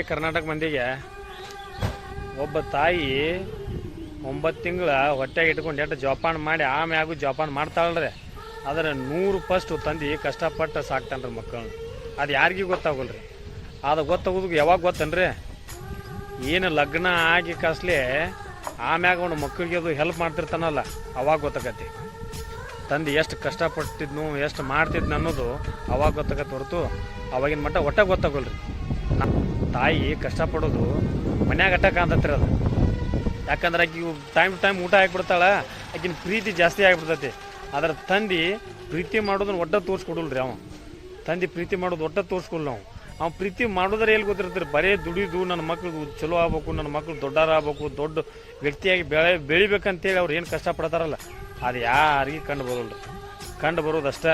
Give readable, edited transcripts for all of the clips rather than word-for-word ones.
ಕರ್ನಾಟಕ ಮಂದಿಗೆ ಒಬ್ಬ ತಾಯಿ 9 ತಿಂಗಳ ಹೊಟ್ಟೆಗೆ ಇಟ್ಕೊಂಡು ಎಷ್ಟು ಜೋಪಾನ ಮಾಡಿ ಆಮ್ಯಾಗೂ ಜೋಪಾನ ಮಾಡ್ತಾಳ್ರಿ. ಆದರೆ 100% ತಂದೆ ಕಷ್ಟಪಟ್ಟು ಸಾಕ್ತಾನ್ರಿ ಮಕ್ಕಳನ್ನ. ಅದು ಯಾರಿಗೂ ಗೊತ್ತಾಗಲ್ರಿ. ಅದು ಗೊತ್ತಾಗೋದು ಯಾವಾಗ ಗೊತ್ತನ್ರಿ, ಏನು ಲಗ್ನ ಆಗಿ ಕಸ್ಲೆ ಆಮ್ಯಾಗ ಒಂದು ಮಕ್ಕಳಿಗೆ ಅದು ಹೆಲ್ಪ್ ಮಾಡ್ತಿರ್ತಾನಲ್ಲ ಅವಾಗ ಗೊತ್ತಾಗತ್ತೆ ತಂದೆ ಎಷ್ಟು ಕಷ್ಟಪಟ್ಟಿದ್ನು ಎಷ್ಟು ಮಾಡ್ತಿದ್ನು ಅನ್ನೋದು ಅವಾಗ ಗೊತ್ತಾಗತ್ತೆ. ಹೊರತು ಅವಾಗಿನ ಮಟ್ಟ ಒಟ್ಟ ಗೊತ್ತಾಗಲ್ರಿ. ತಾಯಿ ಕಷ್ಟಪಡೋದು ಮನ್ಯಾಗ ಅಟ್ಟಕ್ಕೆ ಅಂತತ್ರಿ ಅದು. ಯಾಕಂದ್ರೆ ಆಕಿ ಟೈಮ್ ಟು ಟೈಮ್ ಊಟ ಹಾಕಿಬಿಡ್ತಾಳೆ, ಆಕಿನ ಪ್ರೀತಿ ಜಾಸ್ತಿ ಆಗಿಬಿಡ್ತೈತಿ. ಅದರ ತಂದೆ ಪ್ರೀತಿ ಮಾಡೋದನ್ನ ಒಟ್ಟ ತೋರಿಸ್ಕೊಡಲ್ರಿ. ತಂದೆ ಪ್ರೀತಿ ಮಾಡೋದು ಒಟ್ಟ ತೋರಿಸ್ಕೊಲ್ಲ. ಅವ್ನು ಪ್ರೀತಿ ಮಾಡೋದ್ರೆ ಎಲ್ಲಿ ಗೊತ್ತಿರ್ತೀರಿ, ಬರೀ ದುಡಿದು ನನ್ನ ಮಕ್ಳು ಚಲೋ ಆಗ್ಬೇಕು, ನನ್ನ ಮಕ್ಳು ದೊಡ್ಡಾರ ಆಗ್ಬೇಕು, ದೊಡ್ಡ ವ್ಯಕ್ತಿಯಾಗಿ ಬೆಳಿಬೇಕಂತೇಳಿ ಅವ್ರು ಏನು ಕಷ್ಟಪಡ್ತಾರಲ್ಲ ಅದು ಯಾರಿಗೆ ಕಂಡು ಬರೋಲ್ರಿ. ಕಂಡು ಬರೋದಷ್ಟ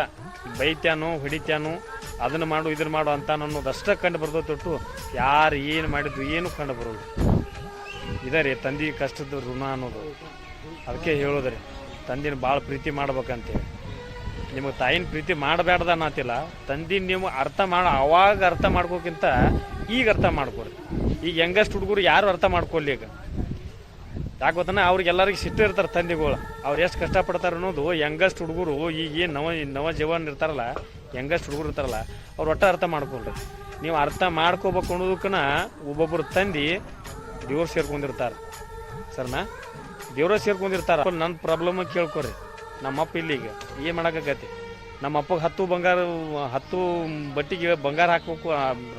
ಬೈತ್ಯಾನು ಹೊಡಿತ್ಯಾನು ಅದನ್ನು ಮಾಡು ಇದನ್ನು ಮಾಡು ಅಂತ ಅನ್ನೋದಷ್ಟೇ ಕಂಡು ಬರ್ತದೆ ತೊಟ್ಟು ಯಾರು ಏನು ಮಾಡಿದ್ದು ಏನು ಕಂಡು ಬರೋಲ್ಲ. ಇದೇ ರೀ ತಂದೆ ಕಷ್ಟದ ಋಣ ಅನ್ನೋದು. ಅದಕ್ಕೆ ಹೇಳೋದ್ರಿ ತಂದಿನ ಭಾಳ ಪ್ರೀತಿ ಮಾಡ್ಬೇಕಂತೇಳಿ. ನಿಮಗೆ ತಾಯಿನ ಪ್ರೀತಿ ಮಾಡಬೇಡ್ದ ಅನ್ನತ್ತಿಲ್ಲ, ತಂದಿನ ನೀವು ಅವಾಗ ಅರ್ಥ ಮಾಡ್ಕೋಕ್ಕಿಂತ ಈಗ ಅರ್ಥ ಮಾಡ್ಕೊರಿ. ಈಗ ಯಂಗೆಸ್ಟ್ ಹುಡುಗರು ಯಾರು ಅರ್ಥ ಮಾಡ್ಕೊಳ್ಳಿ. ಈಗ ಯಾಕೆ ಗೊತ್ತಾನ, ಅವ್ರಿಗೆಲ್ಲರಿಗೆ ಸಿಟ್ಟು ಇರ್ತಾರೆ ತಂದೆಗಳು, ಅವ್ರು ಎಷ್ಟು ಕಷ್ಟಪಡ್ತಾರೆ ಅನ್ನೋದು. ಯಂಗೆಸ್ಟ್ ಹುಡುಗರು ಈಗ ಏನು ನವ ಜೀವನ ಇರ್ತಾರಲ್ಲ, ಯಂಗೆಸ್ಟ್ ಹುಡುಗರು ಇರ್ತಾರಲ್ಲ, ಅವ್ರು ಒಟ್ಟು ಅರ್ಥ ಮಾಡ್ಕೊಳ್ರಿ. ನೀವು ಅರ್ಥ ಮಾಡ್ಕೋಬೇಕು ಅನ್ನೋದಕ್ಕನ ಒಬ್ಬೊಬ್ಬರು ತಂದು ದೇವ್ರು ಸೇರ್ಕೊಂಡಿರ್ತಾರೆ. ಸರ್ನಾ ದೇವ್ರ ಸೇರ್ಕೊಂಡಿರ್ತಾರೆ. ನನ್ನ ಪ್ರಾಬ್ಲಮ್ ಕೇಳ್ಕೊರಿ. ನಮ್ಮಪ್ಪ ಇಲ್ಲಿಗ ಏನು ಮಾಡೋಕ್ಕಾಗತ್ತೆ, ನಮ್ಮಪ್ಪಗೆ 10 ಬಟ್ಟಿಗೆ ಬಂಗಾರ ಹಾಕ್ಬೇಕು,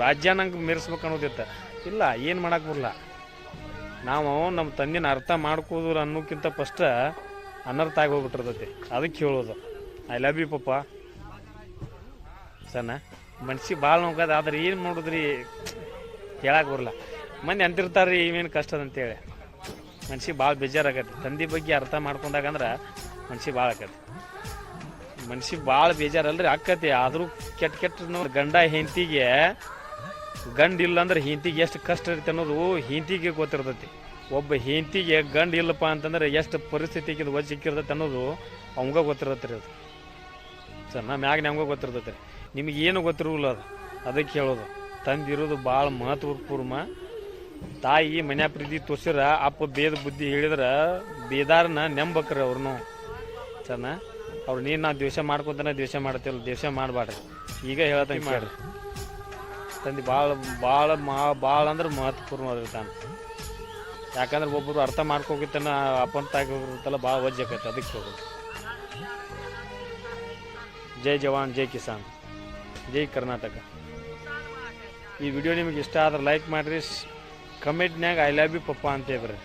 ರಾಜ್ಯ ನಂಗೆ ಮೆರೆಸ್ಬೇಕು ಅನ್ನೋದಿತ್ತ. ಇಲ್ಲ, ಏನು ಮಾಡಕ್ಕೆ ಬರಲ್ಲ. ನಾವು ನಮ್ಮ ತಂದಿನ ಅರ್ಥ ಮಾಡ್ಕೋದ್ರ ಅನ್ನೋಕ್ಕಿಂತ ಫಸ್ಟ್ ಅನರ್ಥ ಆಗಿ ಹೋಗ್ಬಿಟ್ಟಿರ್ತೈತಿ. ಅದಕ್ಕೆ ಹೇಳೋದು ಐ ಲವ್ ಯು ಪಪ್ಪ. ಸಣ್ಣ ಮನ್ಸಿಗೆ ಭಾಳ ನೋಕದ. ಆದ್ರೆ ಏನು ಮಾಡೋದ್ರಿ ಹೇಳಕ್ಕೆ ಬರಲ್ಲ. ಮಂದಿ ಅಂತಿರ್ತಾರೆ ಇವೇನು ಕಷ್ಟದ ಅಂತೇಳಿ. ಮನ್ಸಿಗೆ ಭಾಳ ಬೇಜಾರಾಗತ್ತೆ. ತಂದೆ ಬಗ್ಗೆ ಅರ್ಥ ಮಾಡ್ಕೊಂಡಾಗಂದ್ರೆ ಮನ್ಸಿಗೆ ಭಾಳ ಆಕತಿ. ಮನ್ಸಿಗೆ ಭಾಳ ಬೇಜಾರಲ್ರಿ ಆಕತಿ. ಆದರೂ ಕೆಟ್ಟ ಗಂಡ ಹೆಂಡತಿಗೆ ಗಂಡ ಇಲ್ಲ ಅಂದ್ರೆ ಹೆಂಡತಿಗೆ ಎಷ್ಟು ಕಷ್ಟ ಇರುತ್ತೆ ಅನ್ನೋದು ಹೆಂಡತಿಗೆ ಗೊತ್ತಿರ್ತೈತಿ. ಒಬ್ಬ ಹೆಂಡತಿಗೆ ಗಂಡ ಇಲ್ಲಪ್ಪ ಅಂತಂದ್ರೆ ಎಷ್ಟು ಪರಿಸ್ಥಿತಿಗೆ ಇದು ಸಿಕ್ಕಿರ್ತೈತೆ ಅನ್ನೋದು ಅವಂಗ ಗೊತ್ತಿರತ್ತೆ ರೀ. ಅದು ಸರ್ ಮ್ಯಾಗ ನಮ್ಗೆ ಗೊತ್ತಿರ್ತೈತೆ ರೀ, ನಿಮಗೇನು ಗೊತ್ತಿರೋಲ್ಲ. ಅದು ಅದಕ್ಕೆ ಹೇಳೋದು ತಂದಿರೋದು ಭಾಳ ಮಹತ್ವಪೂರ್ಣ. ತಾಯಿ ಮನ್ಯಾ ಪ್ರೀತಿ ತೋರಿಸಿರ ಅಪ್ಪ ಬೇದ ಬುದ್ಧಿ ಹೇಳಿದ್ರೆ ಬೇದಾರನ್ನ ನೆಂಬಕ್ರಿ ಅವ್ರನ್ನೂ. ಸಣ್ಣ ಅವ್ರು ನೀನು ನಾವು ದ್ವೇಷ ಮಾಡ್ಕೊತಾನೆ ದ್ವೇಷ ಮಾಡ್ತೀವಲ್ಲ, ದ್ವೇಷ ಮಾಡಬೇಡ್ರಿ. ಈಗ ಹೇಳ್ತಂಗೆ ಮಾಡ್ರಿ. ತಂದೆ ಭಾಳ ಅಂದ್ರೆ ಮಹತ್ವಪೂರ್ಣ ತಾನು. ಯಾಕಂದ್ರೆ ಒಬ್ಬರು ಅರ್ಥ ಮಾಡ್ಕೋಗಿತ್ತಾನ ಅಪ್ಪನ ತಾಗಿರ್ತಲ್ಲ ಭಾಳ ವಜ್ಜೆ ಆಕೈತೆ. ಅದಕ್ಕೆ ಹೋಗೋದು. ಜೈ ಜವಾನ್ ಜೈ ಕಿಸಾನ್ ಜೈ ಕರ್ನಾಟಕ. ಈ ವಿಡಿಯೋ ನಿಮಗೆ ಇಷ್ಟ ಆದ್ರೆ ಲೈಕ್ ಮಾಡಿರಿ, ಕಮೆಂಟ್ನ್ಯಾಗ ಐ ಲವ್ ಯು ಪಪ್ಪ ಅಂತ ಹೇಳ್ರಿ.